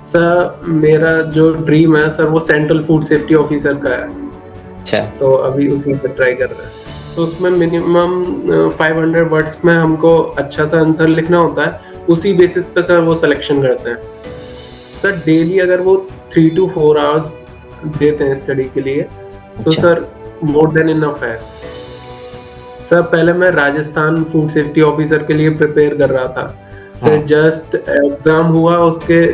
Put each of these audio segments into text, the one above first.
Sir मेरा जो dream है सर वो सेंट्रल फूड सेफ्टी ऑफिसर का है। अच्छा। तो अभी उसी पे ट्राई कर रहे हैं। तो उसमें मिनिमम 500 वर्ड्स में हमको अच्छा सा आंसर लिखना होता है। उसी बेसिस पे सर वो सिलेक्शन करते हैं। सर डेली अगर वो 3 to 4 आवर्स देते हैं स्टडी के लिए तो अच्छा। सर मोर देन इनफ है। सर पहले मैं राजस्थान फूड सेफ्टी ऑफिसर के लिए प्रिपेयर कर रहा था। फिर हाँ। जस्ट एग्जाम हुआ, उसके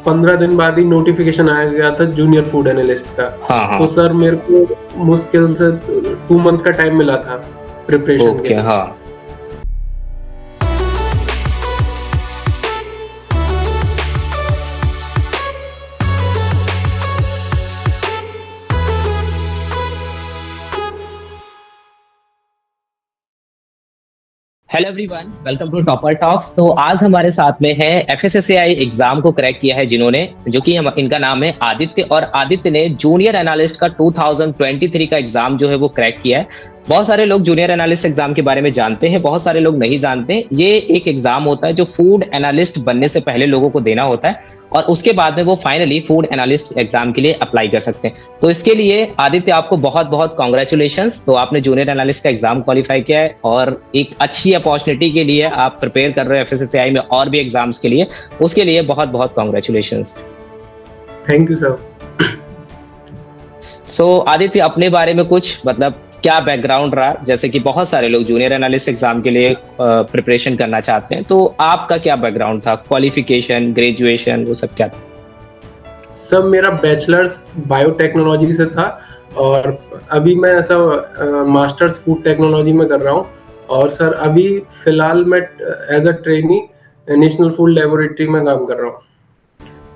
15 दिन बाद ही नोटिफिकेशन आ गया था जूनियर फूड एनालिस्ट का। हाँ हाँ। तो सर मेरे को मुश्किल से 2 मंथ का टाइम मिला था प्रिपरेशन के ओके। लिए। हाँ। Hello everyone, welcome to Topper Talks. तो आज हमारे साथ में है एफएसएसएआई एग्जाम को क्रैक किया है जिन्होंने, जो कि इनका नाम है आदित्य, और आदित्य ने जूनियर एनालिस्ट का 2023 का एग्जाम जो है वो क्रैक किया है। बहुत सारे लोग जूनियर एनालिस्ट एग्जाम के बारे में जानते हैं, बहुत सारे लोग नहीं जानते। ये एक एग्जाम होता है जो फूड एनालिस्ट बनने से पहले लोगों को देना होता है, और उसके बाद में वो फाइनली फूड एनालिस्ट एग्जाम के लिए अप्लाई कर सकते हैं। तो इसके लिए आदित्य आपको बहुत बहुत कॉन्ग्रेचुलेशंस। तो आपने जूनियर एनालिस्ट का एग्जाम क्वालिफाई किया है और एक अच्छी अपॉर्चुनिटी के लिए आप प्रिपेयर कर रहे हो एफएसएसएआई में और भी एग्जाम्स के लिए, उसके लिए बहुत बहुत congratulations. Thank you sir. So Aditya, अपने बारे में कुछ मतलब क्या बैकग्राउंड रहा, जैसे कि बहुत सारे लोग जूनियर एनालिस्ट एग्जाम के लिए प्रिपरेशन करना चाहते हैं, तो आपका क्या बैकग्राउंड था? क्वालिफिकेशन, ग्रेजुएशन, वो सब क्या था? सर मेरा बैचलर्स बायोटेक्नोलॉजी से था और अभी मैं ऐसा मास्टर्स फूड टेक्नोलॉजी में कर रहा हूँ। और सर अभी फिलहाल मैं as a trainee National Food Laboratory में काम कर रहा हूँ।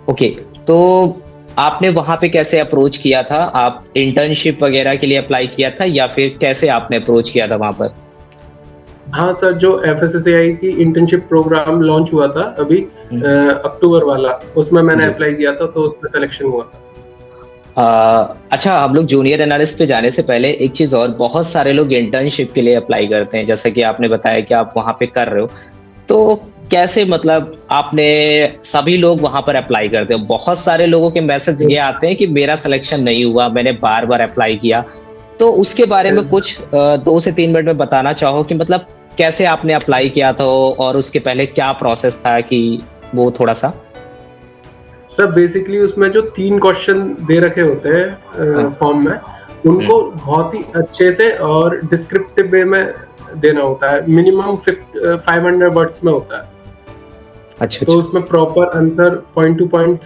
ओके। तो आपने वहां पे कैसे अप्रोच किया था? आप इंटर्नशिप वगैरह के लिए अप्लाई किया था या फिर कैसे आपने अप्रोच किया था वहां पर? हाँ सर, जो एफएसएसएआई की इंटर्नशिप प्रोग्राम लॉन्च हुआ था अभी अक्टूबर वाला, उसमें मैंने अप्लाई किया था, तो उसमें सिलेक्शन हुआ था। अच्छा, हम लोग जूनियर एनालिस्ट पे जाने से पहले एक चीज और, बहुत सारे लोग इंटर्नशिप के लिए अप्लाई करते हैं, जैसा कि आपने बताया कि आप वहां पे कर रहे हो। तो कैसे, मतलब आपने, सभी लोग वहां पर अप्लाई करते हो, बहुत सारे लोगों के मैसेज ये आते हैं कि मेरा सिलेक्शन नहीं हुआ, मैंने बार बार अप्लाई किया। तो उसके बारे में कुछ 2 से 3 मिनट में बताना चाहो कि मतलब कैसे आपने अप्लाई किया था और उसके पहले क्या प्रोसेस था, कि वो थोड़ा सा। सर बेसिकली उसमें जो 3 क्वेश्चन दे रखे होते हैं फॉर्म में, उनको बहुत ही अच्छे से और डिस्क्रिप्टिव वे में देना होता है। मिनिमम 500 वर्ड्स में होता है। अच्छा। तो उसमें proper answer point two point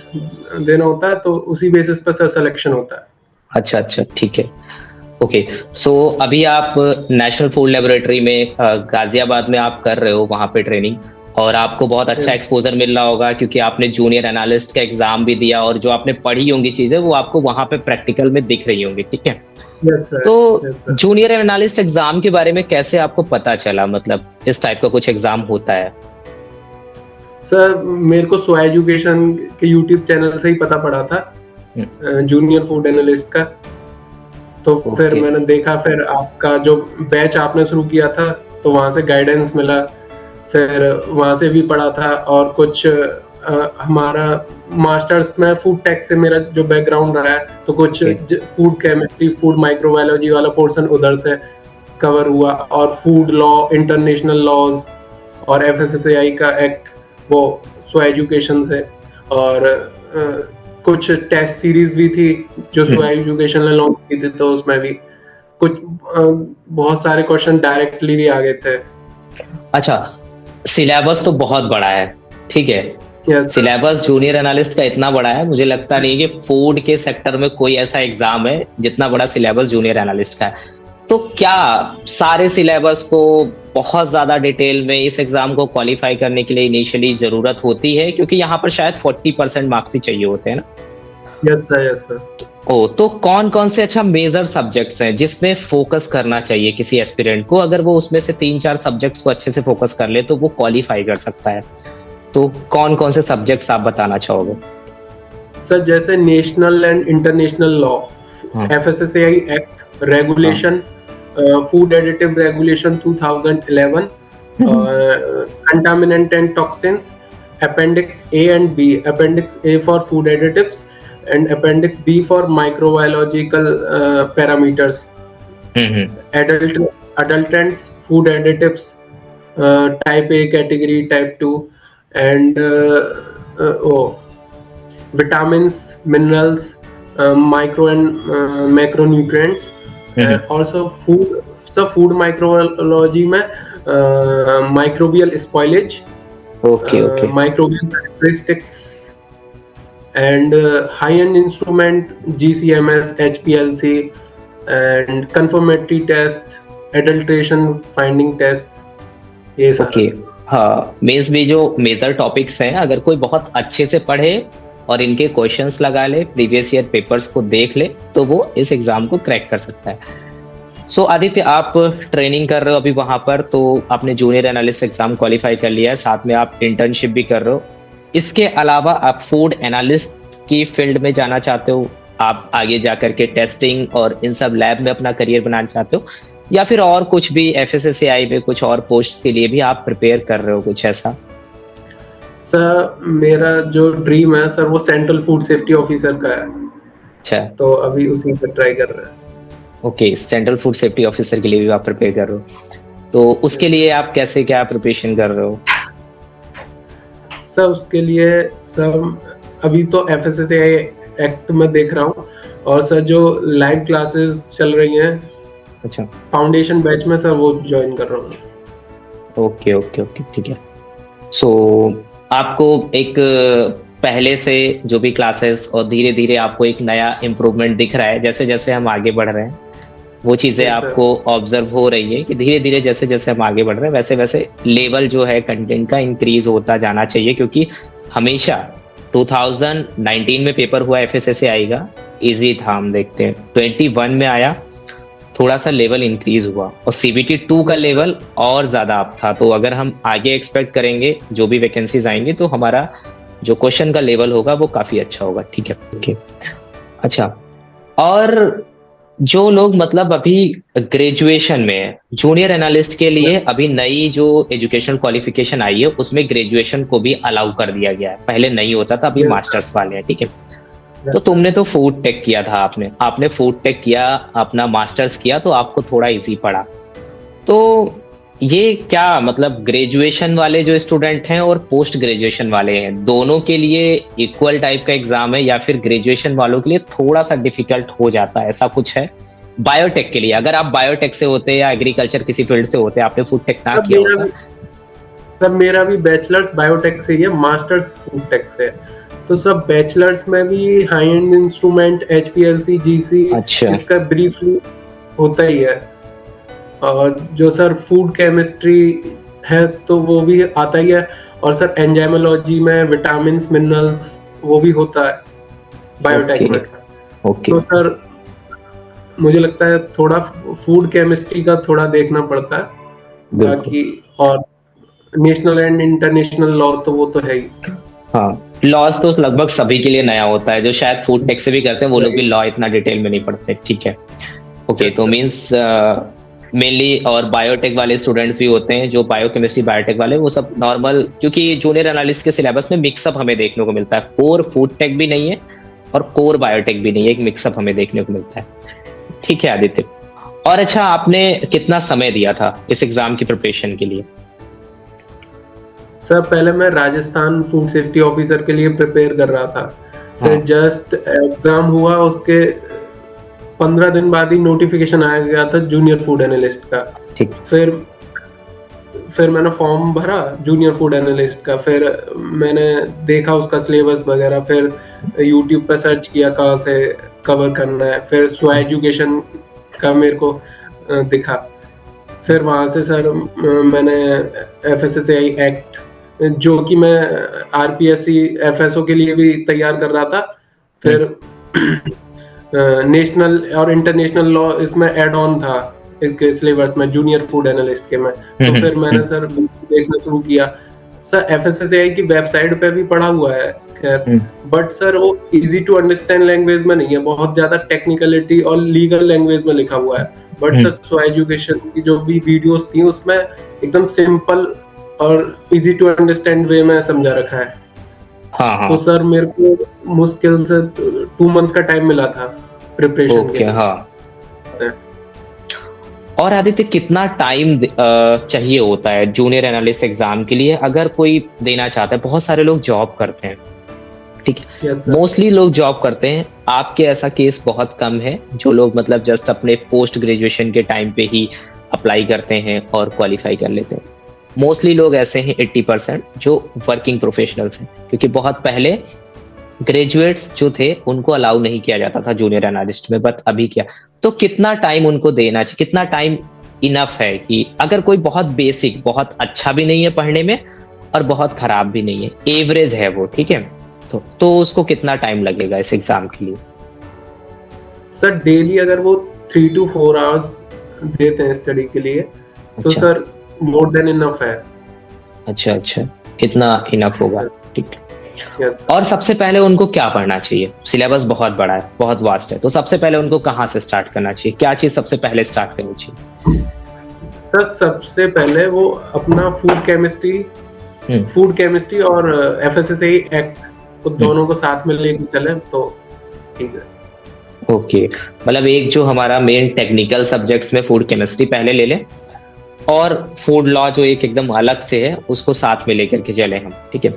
देना होता है, तो उसी बेसिस पर सर सिलेक्शन होता है। अच्छा अच्छा, ठीक है। ओके। सो अभी आप नेशनल फूड लेबोरेटरी में गाजियाबाद में आप कर रहे हो वहां पे ट्रेनिंग, और आपको बहुत अच्छा एक्सपोजर मिल रहा होगा क्योंकि आपने जूनियर एनालिस्ट का एग्जाम भी दिया, और जो आपने पढ़ी होंगी चीजें वो आपको वहां पे प्रैक्टिकल में दिख रही होंगी, ठीक है? Yes sir. तो जूनियर एनालिस्ट एग्जाम के बारे में कैसे आपको पता चला, मतलब इस टाइप का कुछ एग्जाम होता है? सर मेरे को सो एजुकेशन के यूट्यूब चैनल से ही पता पड़ा था जूनियर फूड एनालिस्ट का। तो फिर मैंने देखा, फिर आपका जो बैच आपने शुरू किया था तो वहां से गाइडेंस मिला, फिर वहां से भी पढ़ा था। और कुछ हमारा मास्टर्स में फूड टेक से मेरा जो बैकग्राउंड रहा है, तो कुछ फूड केमिस्ट्री, फूड माइक्रोबायोलॉजी वाला पोर्शन उधर से कवर हुआ, और फूड लॉ, इंटरनेशनल लॉज और एफएसएसएआई का एक्ट, वो सो एजुकेशन से। और कुछ टेस्ट सीरीज भी थी जो सो एजुकेशन ने लॉन्च की थी, तो उसमें भी कुछ बहुत सारे क्वेश्चन डायरेक्टली भी आ गए थे। अच्छा, सिलेबस तो बहुत बड़ा है, ठीक है? सिलेबस जूनियर एनालिस्ट का इतना बड़ा है, मुझे लगता नहीं कि फूड के सेक्टर में कोई ऐसा एग्जाम है जितना बड़ा सिलेबस जूनियर एनालिस्ट का है। तो क्या सारे सिलेबस को बहुत ज्यादा डिटेल में इस एग्जाम को क्वालिफाई करने के लिए इनिशियली जरूरत होती है, क्योंकि यहाँ पर शायद 40% मार्क्स ही चाहिए होते हैं ना? Yes sir, yes sir. तो कौन कौन से अच्छा मेजर सब्जेक्ट्स हैं जिसमें फोकस करना चाहिए किसी एस्पिरेंट को? अगर वो उसमें से 3-4 सब्जेक्ट्स को अच्छे से फोकस कर ले तो वो क्वालिफाई कर सकता है। तो कौन कौन से सब्जेक्ट्स आप बताना चाहोगे? सर जैसे national and international law, FSSAI act, regulation, food additive regulation 2011, contaminant and toxins, Appendix A and B. Appendix A for food additives and Appendix B for microbiological parameters. Adulterants, food additives, type A category, type 2, and vitamins, minerals, micro and macronutrients. Also food microbiology में microbial spoilage, microbial characteristics, and high-end instrument GCMS, HPLC, and confirmatory test, adulteration finding test, ये सारा। हाँ, mains में जो major topics हैं, अगर कोई बहुत अच्छे से पढ़े और इनके क्वेश्चंस लगा ले, प्रीवियस ईयर पेपर्स को देख ले, तो वो इस एग्जाम को क्रैक कर सकता है। सो आदित्य, आप ट्रेनिंग कर रहे हो अभी वहां पर, तो आपने जूनियर एनालिस्ट एग्जाम क्वालिफाई कर लिया है, साथ में आप इंटर्नशिप भी कर रहे हो। इसके अलावा आप फूड एनालिस्ट की फील्ड में जाना चाहते हो, आप आगे जाकर के टेस्टिंग और इन सब लैब में अपना करियर बनाना चाहते हो, या फिर और कुछ भी FSSAI में कुछ और पोस्ट के लिए भी आप प्रिपेयर कर रहे हो, कुछ ऐसा? सर मेरा जो ड्रीम है सर वो सेंट्रल फूड सेफ्टी ऑफिसर का है। अच्छा, तो अभी उसी पर ट्राई कर रहे हैं। Okay, central food safety officer के लिए भी आप प्रिपेयर कर रहे हो, तो उसके लिए आप कैसे क्या प्रिपरेशन कर रहे हो? सर उसके लिए सर अभी तो FSSAI एक्ट में देख रहा हूँ, और सर जो लाइव क्लासेस चल रही हैं, अच्छा, फाउंडेशन बैच में सर वो ज्वाइन कर रहा हूँ। ओके ओके ओके, ठीक है। सो आपको एक पहले से जो भी क्लासेस और धीरे धीरे आपको एक नया इम्प्रूवमेंट दिख रहा है, जैसे जैसे हम आगे बढ़ रहे हैं वो चीजें आपको ऑब्जर्व हो रही है कि धीरे धीरे जैसे जैसे हम आगे बढ़ रहे हैं वैसे वैसे लेवल जो है कंटेंट का इंक्रीज होता जाना चाहिए, क्योंकि हमेशा 2019 में पेपर हुआ FSSAI का, इजी था, हम देखते हैं 21 में आया, थोड़ा सा लेवल इंक्रीज हुआ, और CBT 2 का लेवल और ज्यादा अप था। तो अगर हम आगे एक्सपेक्ट करेंगे जो भी वैकेंसीज आएंगे तो हमारा जो क्वेश्चन का लेवल होगा वो काफी अच्छा होगा। ठीक है, ओके। अच्छा, और जो लोग मतलब अभी ग्रेजुएशन में है, जूनियर एनालिस्ट के लिए अभी नई जो एजुकेशन क्वालिफिकेशन आई है उसमें ग्रेजुएशन को भी अलाउ कर दिया गया है, पहले नहीं होता था, अभी मास्टर्स वाले हैं। ठीक है, तो तुमने तो फूड टेक किया था, आपने फूड टेक किया, अपना मास्टर्स किया, तो आपको थोड़ा इजी पड़ा। तो ये क्या मतलब ग्रेजुएशन वाले जो स्टूडेंट हैं और पोस्ट ग्रेजुएशन वाले हैं, दोनों के लिए इक्वल टाइप का एग्जाम है, या फिर ग्रेजुएशन वालों के लिए थोड़ा सा डिफिकल्ट हो जाता है, ऐसा कुछ है? बायोटेक के लिए, अगर आप बायोटेक से होते या एग्रीकल्चर किसी फील्ड से होते, आपने फूड टेक ना किया होता? सर मेरा भी बैचलर्स बायोटेक से ही है, मास्टर्स फूड टेक से है। तो सब बैचलर्स में भी high and instrument, HPLC, GC, अच्छा, इसका ब्रीफली होता ही है। और जो सर फूड केमिस्ट्री है तो वो भी आता ही है, और सर एंजाइमोलॉजी में विटामिन्स, मिनरल्स वो भी होता है बायोटेक में। तो सर मुझे लगता है थोड़ा फूड केमिस्ट्री का थोड़ा देखना पड़ता है, बाकी और नेशनल एंड इंटरनेशनल लॉ तो वो तो है ही। हाँ, लॉज तो लगभग सभी के लिए नया होता है, जो शायद फूड टेक से भी करते हैं वो लोग भी लॉ इतना डिटेल में नहीं पढ़ते। ठीक है, ओके। तो मींस मेनली और बायोटेक वाले स्टूडेंट्स भी होते हैं, जो बायोकेमिस्ट्री बायोटेक वाले, वो सब नॉर्मल, क्योंकि जूनियर एनालिस्ट के सिलेबस में मिक्सअप हमें देखने को मिलता है, कोर फूड टेक भी नहीं है और कोर बायोटेक भी नहीं है, एक मिक्सअप हमें देखने को मिलता है। ठीक है आदित्य, और अच्छा, आपने कितना समय दिया था इस एग्जाम की प्रिपरेशन के लिए? सर पहले मैं राजस्थान फूड सेफ्टी ऑफिसर के लिए प्रिपेयर कर रहा था, फिर जस्ट एग्जाम हुआ, उसके 15 दिन बाद ही नोटिफिकेशन आ गया था जूनियर फूड एनालिस्ट का। फिर मैंने फॉर्म भरा जूनियर फूड एनालिस्ट का, फिर मैंने देखा उसका सिलेबस वगैरह, फिर यूट्यूब पर सर्च किया कहाँ से कवर करना है, फिर स्व एजुकेशन का मेरे को दिखा, फिर वहाँ से सर मैंने FSSAI एक्ट, जो कि मैं RPSC FSO के लिए भी तैयार कर रहा था, फिर नेशनल और इंटरनेशनल लॉ इसमें एड ऑन था इसके सिलेबस में, जूनियर फूड एनालिस्ट के में। तो फिर मैंने सर देखना शुरू किया। सर FSSAI की वेबसाइट पे भी पढ़ा हुआ है खैर, बट सर वो इजी टू अंडरस्टैंड लैंग्वेज में नहीं है, बहुत ज्यादा टेक्निकलिटी और लीगल लैंग्वेज में लिखा हुआ है। बट सर स्व एजुकेशन की जो भी वीडियोस थी उसमें एकदम सिंपल और इजी टू अंडरस्टैंड वे में समझा रखा है। हाँ तो हाँ। सर मेरे को मुश्किल से 2 मंथ का टाइम मिला था प्रिपरेशन के ओके लिए। हाँ। और आदित्य कितना टाइम चाहिए होता है जूनियर एनालिस्ट एग्जाम के लिए, अगर कोई देना चाहता है? बहुत सारे लोग जॉब करते हैं, ठीक है, यस सर। मोस्टली लोग जॉब करते हैं। आपके ऐसा केस बहुत कम है जो लोग मतलब जस्ट अपने पोस्ट ग्रेजुएशन के टाइम पे ही अप्लाई करते हैं और क्वालिफाई कर लेते हैं। मोस्टली लोग ऐसे हैं 80% जो वर्किंग प्रोफेशनल्स हैं, क्योंकि बहुत पहले ग्रेजुएट्स जो थे उनको अलाउ नहीं किया जाता था जूनियर एनालिस्ट में, बट अभी क्या। तो कितना टाइम उनको देना चाहिए, कितना टाइम इनफ है कि अगर कोई बहुत बेसिक, बहुत अच्छा भी नहीं है पढ़ने में और बहुत खराब भी नहीं है, एवरेज है वो, ठीक है, तो उसको कितना टाइम लगेगा इस एग्जाम के लिए? सर डेली अगर वो 3 to 4 आवर्स देते हैं स्टडी के लिए तो अच्छा। सर मोर देन इनफ है। अच्छा अच्छा, इतना इनफ होगा, ठीक। यस। और सबसे पहले उनको क्या पढ़ना चाहिए? सिलेबस बहुत बड़ा है, बहुत वास्ट है, तो सबसे पहले उनको कहाँ से स्टार्ट करना चाहिए? क्या चीज सबसे पहले स्टार्ट करनी चाहिए? सर सबसे पहले वो अपना फूड केमिस्ट्री और एफएसएसएआई एक्ट को दोनों को साथ में लेके चले तो ठीक है। ओके, मतलब एक जो हमारा मेन टेक्निकल सब्जेक्ट्स में फूड केमिस्ट्री पहले ले लें, और फूड लॉ जो एक एकदम अलग से है उसको साथ में लेकर के चले हम, ठीक है।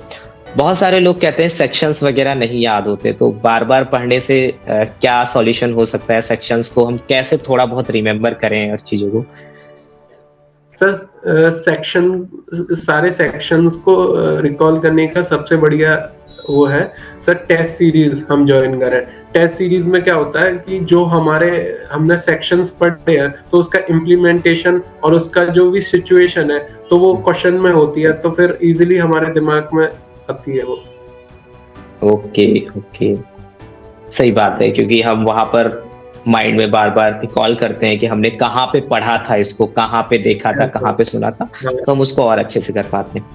बहुत सारे लोग कहते हैं सेक्शंस वगैरह नहीं याद होते, तो बार बार पढ़ने से क्या सॉल्यूशन हो सकता है? सेक्शंस को हम कैसे थोड़ा बहुत रिमेम्बर करें और चीजों को? सर सारे सेक्शंस को रिकॉल करने का सबसे बढ़िया वो है सर टेस्ट सीरीज हम ज्वाइन करें। टेस्ट सीरीज में क्या होता है कि जो हमने सेक्शंस पढ़े हैं तो उसका इम्प्लीमेंटेशन और उसका जो भी सिचुएशन है तो वो क्वेश्चन में होती है, तो फिर इजीली हमारे दिमाग में आती है वो। ओके ओके, सही बात है, क्योंकि हम वहां पर माइंड में बार बार रिकॉल करते हैं कि हमने कहाँ पे पढ़ा था इसको, कहाँ पे देखा था, कहाँ पे सुना था, तो हम उसको और अच्छे से कर पाते हैं।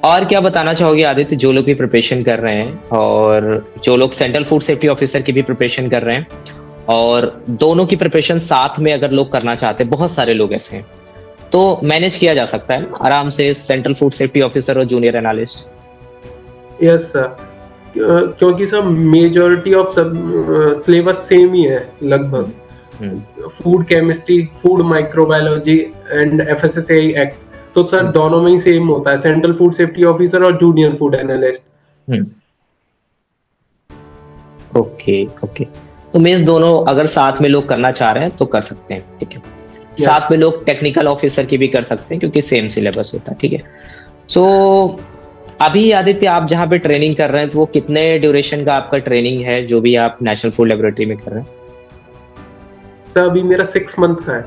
और क्या बताना चाहोगे आदित्य, जो लोग भी प्रिपरेशन कर रहे हैं और जो लोग सेंट्रल फूड सेफ्टी ऑफिसर की भी प्रिपरेशन कर रहे हैं, और दोनों की प्रिपरेशन साथ में अगर लोग करना चाहते हैं, बहुत सारे लोग ऐसे हैं, तो मैनेज किया जा सकता है आराम से सेंट्रल फूड सेफ्टी ऑफिसर और जूनियर एनालिस्ट? यस सर, क्योंकि सब मेजॉरिटी ऑफ सब सिलेबस सेम ही है लगभग। Food chemistry, food microbiology and FSSAI act, तो सर दोनों में ही सेम होता है, सेंट्रल फूड सेफ्टी ऑफिसर और junior food analyst. Okay okay, तो मींस दोनों अगर साथ में लोग करना चाह रहे हैं तो कर सकते हैं, ठीक है। साथ में लोग टेक्निकल ऑफिसर की भी कर सकते हैं क्योंकि सेम सिलेबस होता है, ठीक है। सो अभी आदित्य आप जहाँ पे ट्रेनिंग कर रहे हैं तो वो कितने ड्यूरेशन का आपका ट्रेनिंग है जो भी आप नेशनल फूड लेबोरेटरी में कर रहे हैं? सर अभी मेरा 6 मंथ का है।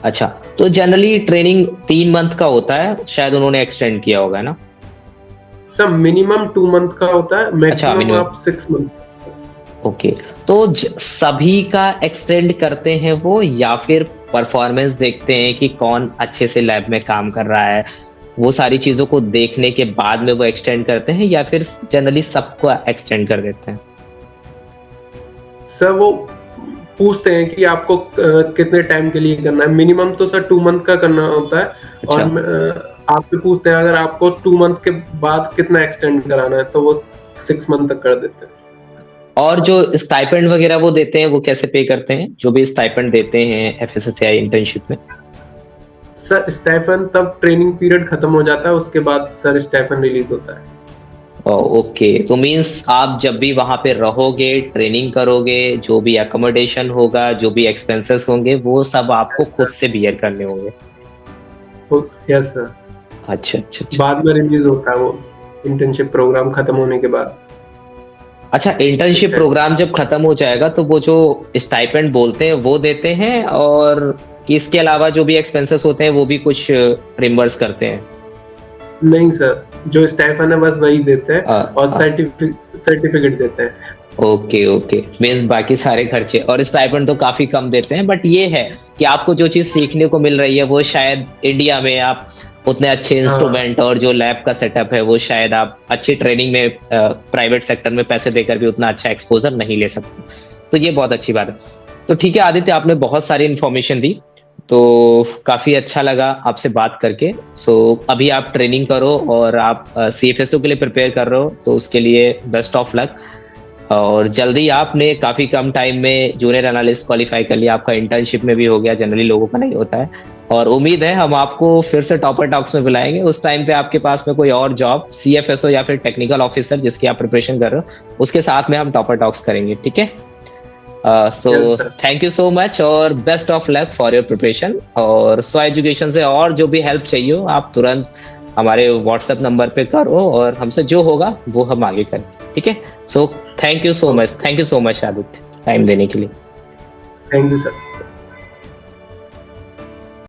अच्छा, तो जनरली ट्रेनिंग 3 मंथ का होता है, शायद उन्होंने एक्सटेंड किया होगा ना? सर मिनिमम 2 मंथ का होता है, मैक्सिमम आप 6 मंथ। ओके, तो सभी का एक्सटेंड करते हैं वो, या फिर परफॉर्मेंस देखते हैं कि कौन अच्छे से लैब में काम कर रहा है, वो सारी चीजों को देखने के बाद में वो एक्सटेंड करते हैं, या फिर जनरली सबको एक्सटेंड कर देते हैं? सर वो पूछते हैं कि आपको कितने टाइम के लिए करना है। मिनिमम तो सर 2 मंथ का करना होता है। अच्छा। और आपसे पूछते हैं अगर आपको 2 मंथ के बाद कितना एक्सटेंड कराना है, तो वो 6 मंथ तक कर देते हैं। और जो स्टाइपेंड वगैरह वो देते हैं वो कैसे पे करते हैं, जो भी स्टाइपेंड देते हैं एफएसएसएआई इंटर्नशिप में? सर स्टाइपेंड तब ट्रेनिंग पीरियड खत्म हो जाता है, उसके बाद सर स्टाइपेंड रिलीज होता है। ओके, तो मींस आप जब भी वहां पे रहोगे, ट्रेनिंग करोगे, जो भी एकोमोडेशन होगा, जो भी एक्सपेंसेस होंगे, वो सब आपको खुद से बियर करने होंगे? Yes sir. अच्छा अच्छा, बाद में रिलीज होता है वो, इंटर्नशिप प्रोग्राम खत्म होने के बाद। अच्छा, इंटर्नशिप प्रोग्राम जब खत्म हो जाएगा तो वो जो स्टाइपेंड बोलते हैं वो देते हैं, और इसके अलावा जो भी एक्सपेंसेस होते हैं वो भी कुछ रिम्बर्स करते हैं? नहीं सर, जो स्टाइपेंड है बस वही देते हैं और सर्टिफिकेट देते हैं। ओके ओके, मींस बाकी सारे खर्चे और स्टाइपेंड तो काफी कम देते हैं, बट ये है कि आपको जो चीज सीखने को मिल रही है वो शायद इंडिया में आप उतने अच्छे इंस्ट्रूमेंट और जो लैब का सेटअप है वो शायद आप अच्छी ट्रेनिंग में प्राइवेट सेक्टर में पैसे देकर भी उतना अच्छा एक्सपोजर नहीं ले सकते, तो ये बहुत अच्छी बात है। तो ठीक है आदित्य, आपने बहुत सारी इन्फॉर्मेशन दी, तो काफ़ी अच्छा लगा आपसे बात करके। सो अभी आप ट्रेनिंग करो और आप CFSO के लिए प्रिपेयर कर रहे हो, तो उसके लिए बेस्ट ऑफ लक। और जल्दी आपने काफ़ी कम टाइम में जूनियर एनालिस्ट क्वालिफाई कर लिया, आपका इंटर्नशिप में भी हो गया, जनरली लोगों का नहीं होता है। और उम्मीद है हम आपको फिर से टॉपर टॉक्स में बुलाएंगे, उस टाइम पे आपके पास में कोई और जॉब CFSO या फिर टेक्निकल ऑफिसर जिसकी आप प्रिपरेशन कर रहे हो उसके साथ में हम टॉपर टॉक्स करेंगे, ठीक है? So thank you so much और best of luck for your preparation. और सो एजुकेशन से और जो भी हेल्प चाहिए हो आप तुरंत हमारे व्हाट्सएप नंबर पे करो और हमसे जो होगा वो हम आगे करें, ठीक है? So thank you so much Aditya time देने के लिए। Thank you sir.